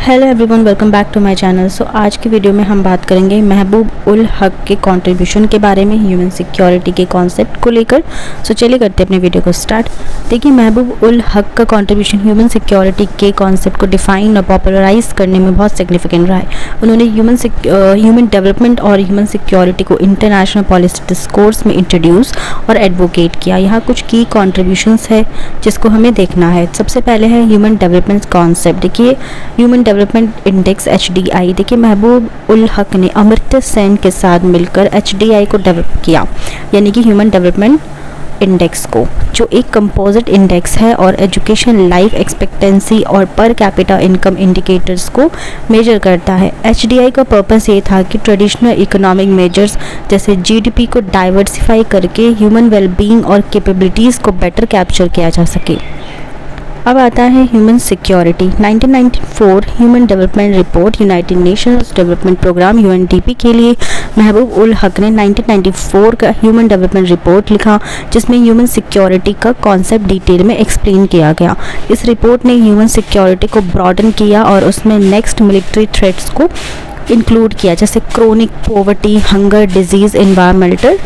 Hello everyone, welcome back to my channel. So आज की video में हम बात करेंगे महबूब उल हक के कंट्रीब्यूशन के बारे में ह्यूमन सिक्योरिटी के कॉन्सेप्ट को लेकर। सो चलिए करते हैं अपने वीडियो को स्टार्ट। देखिए, महबूब उल हक का कंट्रीब्यूशन ह्यूमन सिक्योरिटी के कॉन्सेप्ट को डिफाइन और पॉपुलराइज करने में बहुत सिग्निफिकेंट रहा है। उन्होंने ह्यूमन डेवलपमेंट और ह्यूमन सिक्योरिटी को इंटरनेशनल पॉलिसी डिस्कोर्स में इंट्रोड्यूस और एडवोकेट किया। यहाँ कुछ की कॉन्ट्रीब्यूशंस है जिसको हमें देखना है। सबसे पहले है ह्यूमन डेवलपमेंट कॉन्सेप्ट। देखिए, ह्यूमन डेवलपमेंट इंडेक्स HDI। देखिए, महबूब उल हक ने अमर्त्य सेन के साथ मिलकर HDI को डेवलप किया, यानी कि ह्यूमन डेवलपमेंट इंडेक्स को, जो एक कंपोजिट इंडेक्स है और एजुकेशन, लाइफ एक्सपेक्टेंसी और पर कैपिटा इनकम इंडिकेटर्स को मेजर करता है। HDI का पर्पस ये था कि ट्रेडिशनल इकोनॉमिक मेजर्स जैसे GDP को डाइवर्सिफाई करके ह्यूमन वेलबींग और कैपेबिलिटीज़ को बेटर कैप्चर किया जा सके। अब आता है human security. 1994 human development report United Nations development programme UNDP के लिए महबूब उल हक ने 1994 का ह्यूमन डेवलपमेंट रिपोर्ट लिखा, जिसमें ह्यूमन सिक्योरिटी का कॉन्सेप्ट डिटेल में एक्सप्लेन किया गया। इस रिपोर्ट ने ह्यूमन सिक्योरिटी को ब्रॉडन किया और उसमें नेक्स्ट मिलिट्री थ्रेट्स को इंक्लूड किया, जैसे chronic poverty, hunger, disease, environmental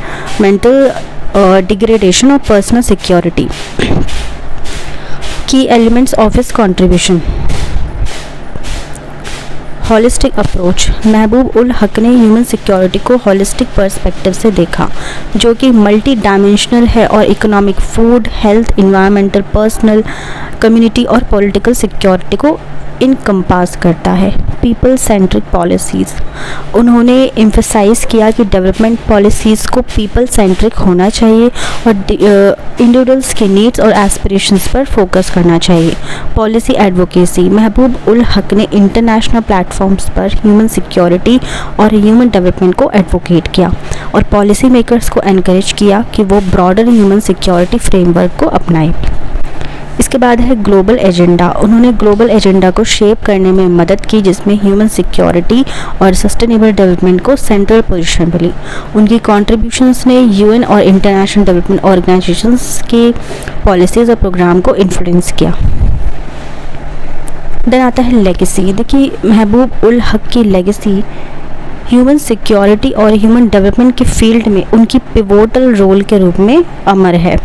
degradation और पर्सनल सिक्योरिटी। की elements of his contribution. Holistic approach. महबूब उल हक ने ह्यूमन सिक्योरिटी को हॉलिस्टिक पर्सपेक्टिव से देखा, जो कि मल्टी डायमेंशनल है और economic, food, health, environmental, personal, community और पॉलिटिकल सिक्योरिटी को इनकम्पास करता है। People centric policies. उन्होंने एम्फसाइज़ किया कि डेवलपमेंट पॉलिसीज़ को पीपल सेंट्रिक होना चाहिए और इंडिविजुअल्स के नीड्स और एस्पिरेशंस पर फोकस करना चाहिए। Policy advocacy. महबूब उल हक ने इंटरनेशनल प्लेटफॉर्म्स पर ह्यूमन सिक्योरिटी और ह्यूमन डेवलपमेंट को एडवोकेट किया और पॉलिसी मेकर्स को एनकरेज किया कि वो ब्रॉडर ह्यूमन सिक्योरिटी फ्रेमवर्क को अपनाएं। इसके बाद है ग्लोबल एजेंडा। उन्होंने ग्लोबल एजेंडा को शेप करने में मदद की, जिसमें ह्यूमन सिक्योरिटी और सस्टेनेबल डेवलपमेंट को सेंट्रल पोजीशन मिली। उनकी कंट्रीब्यूशंस ने UN और इंटरनेशनल डेवलपमेंट ऑर्गेनाइजेशंस के पॉलिसीज़ और प्रोग्राम को इन्फ्लुएंस किया। देन आता है लेगेसी। देखिए, महबूब उल हक की लेगेसी ह्यूमन सिक्योरिटी और ह्यूमन डेवलपमेंट के फील्ड में उनकी पिवोटल रोल के रूप में अमर है।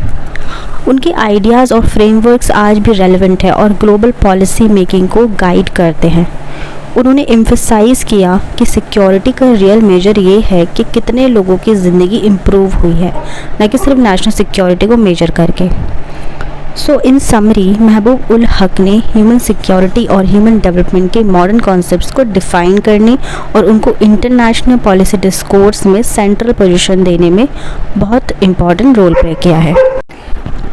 उनके आइडियाज़ और फ्रेमवर्क्स आज भी रेलेवेंट है और ग्लोबल पॉलिसी मेकिंग को गाइड करते हैं। उन्होंने एम्फसाइज़ किया कि सिक्योरिटी का रियल मेजर ये है कि कितने लोगों की ज़िंदगी इम्प्रूव हुई है, न कि सिर्फ नेशनल सिक्योरिटी को मेजर करके। सो इन समरी, महबूब उल हक ने ह्यूमन सिक्योरिटी और ह्यूमन डेवलपमेंट के मॉडर्न कॉन्सेप्ट्स को डिफ़ाइन करने और उनको इंटरनेशनल पॉलिसी डिस्कोर्स में सेंट्रल पोजीशन देने में बहुत इम्पॉर्टेंट रोल प्ले किया है।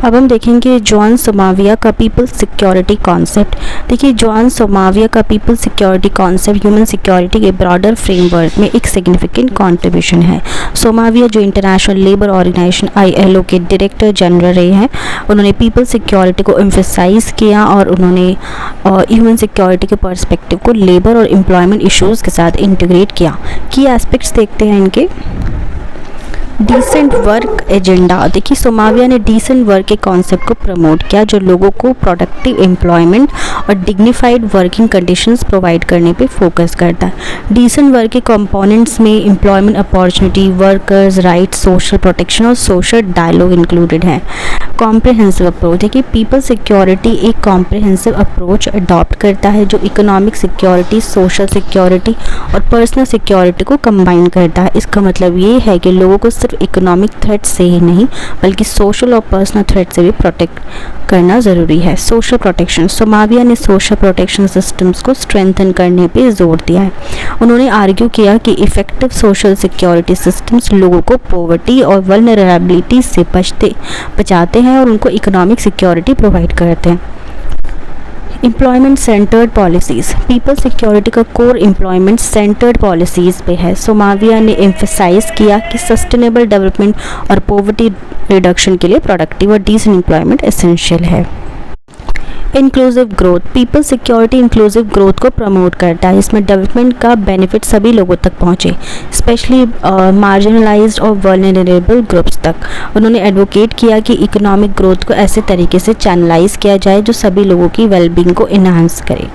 अब हम देखेंगे जॉन सोमाविया का पीपल सिक्योरिटी कॉन्सेप्ट। देखिए, जॉन सोमाविया का people security concept human security के ब्रॉडर फ्रेमवर्क में एक सिग्निफिकेंट कंट्रीब्यूशन है। सोमाविया, जो इंटरनेशनल लेबर ऑर्गेनाइजेशन ILO के डायरेक्टर जनरल रहे हैं, उन्होंने पीपल सिक्योरिटी को एम्फसाइज़ किया और उन्होंने ह्यूमन सिक्योरिटी के पर्सपेक्टिव को लेबर और एम्प्लॉयमेंट इश्यूज़ के साथ इंटीग्रेट किया। की एस्पेक्ट्स देखते हैं इनके। Decent work agenda. देखिए, सोमाविया ने डिसेंट वर्क के कॉन्सेप्ट को प्रमोट किया, जो लोगों को प्रोडक्टिव एम्प्लॉयमेंट और डिग्निफाइड वर्किंग कंडीशंस प्रोवाइड करने पे फोकस करता है। डिसेंट वर्क के कंपोनेंट्स में employment opportunity, workers rights, social protection और सोशल डायलॉग इंक्लूडेड है। Comprehensive approach. देखिए, पीपल सिक्योरिटी एक कॉम्प्रिहेंसिव अप्रोच अडॉप्ट करता है जो इकोनॉमिक सिक्योरिटी, सोशल सिक्योरिटी और पर्सनल सिक्योरिटी को कंबाइन करता है। इसका मतलब ये है कि लोगों को सिर्फ इकोनॉमिक थ्रेट से ही नहीं बल्कि सोशल और पर्सनल थ्रेट से भी प्रोटेक्ट करना ज़रूरी है। Social protection. सोमाविया ने सोशल प्रोटेक्शन सिस्टम्स को स्ट्रेंथन करने पे जोर दिया है। उन्होंने आर्ग्यू किया कि इफ़ेक्टिव सोशल सिक्योरिटी सिस्टम्स लोगों को पॉवर्टी और वल्नरेबिलिटी से बचाते हैं और उनको इकोनॉमिक सिक्योरिटी प्रोवाइड करते हैं। Employment centred policies. People security का कोर एम्प्लॉयमेंट सेंटर्ड पॉलिसीज़ पे है। सोमाविया ने एम्फसाइज़ किया कि सस्टेनेबल डेवलपमेंट और पॉवर्टी रिडक्शन के लिए प्रोडक्टिव और डिसेंट एम्प्लॉयमेंट एसेंशियल है। Inclusive growth, people security inclusive growth को प्रमोट करता है। इसमें डेवलपमेंट का बेनिफिट सभी लोगों तक पहुँचे, स्पेशली मार्जिनलाइज्ड और वल्नरेबल ग्रुप्स तक। उन्होंने एडवोकेट किया कि इकोनॉमिक ग्रोथ को ऐसे तरीके से चैनलाइज किया जाए जो सभी लोगों की वेलबींग को इन्हांस करे।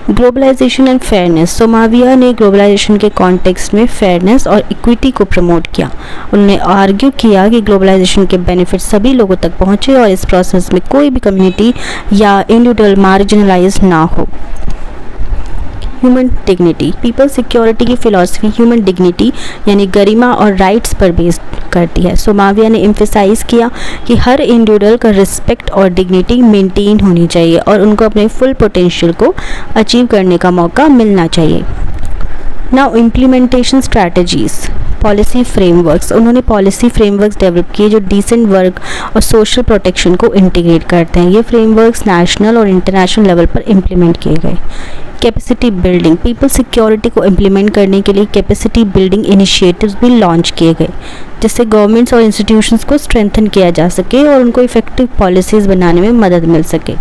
ग्लोबलाइजेशन एंड फेयरनेस, सोमाविया ने ग्लोबलाइजेशन के कॉन्टेक्स्ट में फेयरनेस और इक्विटी को प्रमोट किया। उन्होंने आर्ग्यू किया कि ग्लोबलाइजेशन के बेनिफिट सभी लोगों तक पहुँचे और इस प्रोसेस में कोई भी कम्युनिटी या इंडिविजुअल मार्जिनलाइज ना हो। ह्यूमन डिग्निटी, पीपल सिक्योरिटी की फिलॉसफी ह्यूमन डिग्निटी यानी गरिमा और राइट्स पर बेस्ड करती है। सोमाविया ने एम्फेसाइज किया कि हर इंडिविजुअल का रिस्पेक्ट और डिग्निटी मेंटेन होनी चाहिए और उनको अपने फुल पोटेंशियल को अचीव करने का मौका मिलना चाहिए। Now implementation strategies, policy frameworks, उन्होंने पॉलिसी फ्रेमवर्क्स डेवलप किए जो डिसेंट वर्क और सोशल प्रोटेक्शन को इंटीग्रेट करते हैं। ये फ्रेमवर्क्स नेशनल और इंटरनेशनल लेवल पर इम्प्लीमेंट किए गए। कैपेसिटी बिल्डिंग, पीपल सिक्योरिटी को इम्प्लीमेंट करने के लिए कैपेसिटी बिल्डिंग इनिशिएटिव्स भी लॉन्च किए गए, जिससे गवर्नमेंट्स और इंस्टीट्यूशंस को स्ट्रेंथन किया जा सके और उनको इफेक्टिव पॉलिसीज़ बनाने में मदद मिल सके।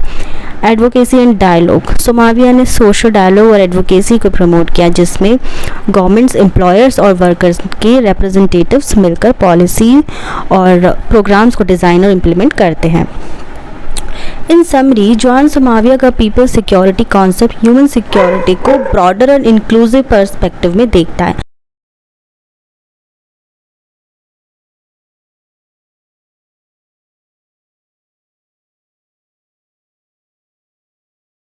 एडवोकेसी एंड डायलॉग, सोमाविया ने सोशल डायलॉग और एडवोकेसी को प्रमोट किया, जिसमें गवर्नमेंट्स, एम्प्लॉयर्स और वर्कर्स के रिप्रेजेंटेटिव्स मिलकर पॉलिसी और प्रोग्राम्स को डिज़ाइन और इम्प्लीमेंट करते हैं। इन समरी, जॉन सोमाविया का people security concept human security को ब्रॉडर एंड इंक्लूसिव पर्सपेक्टिव में देखता है।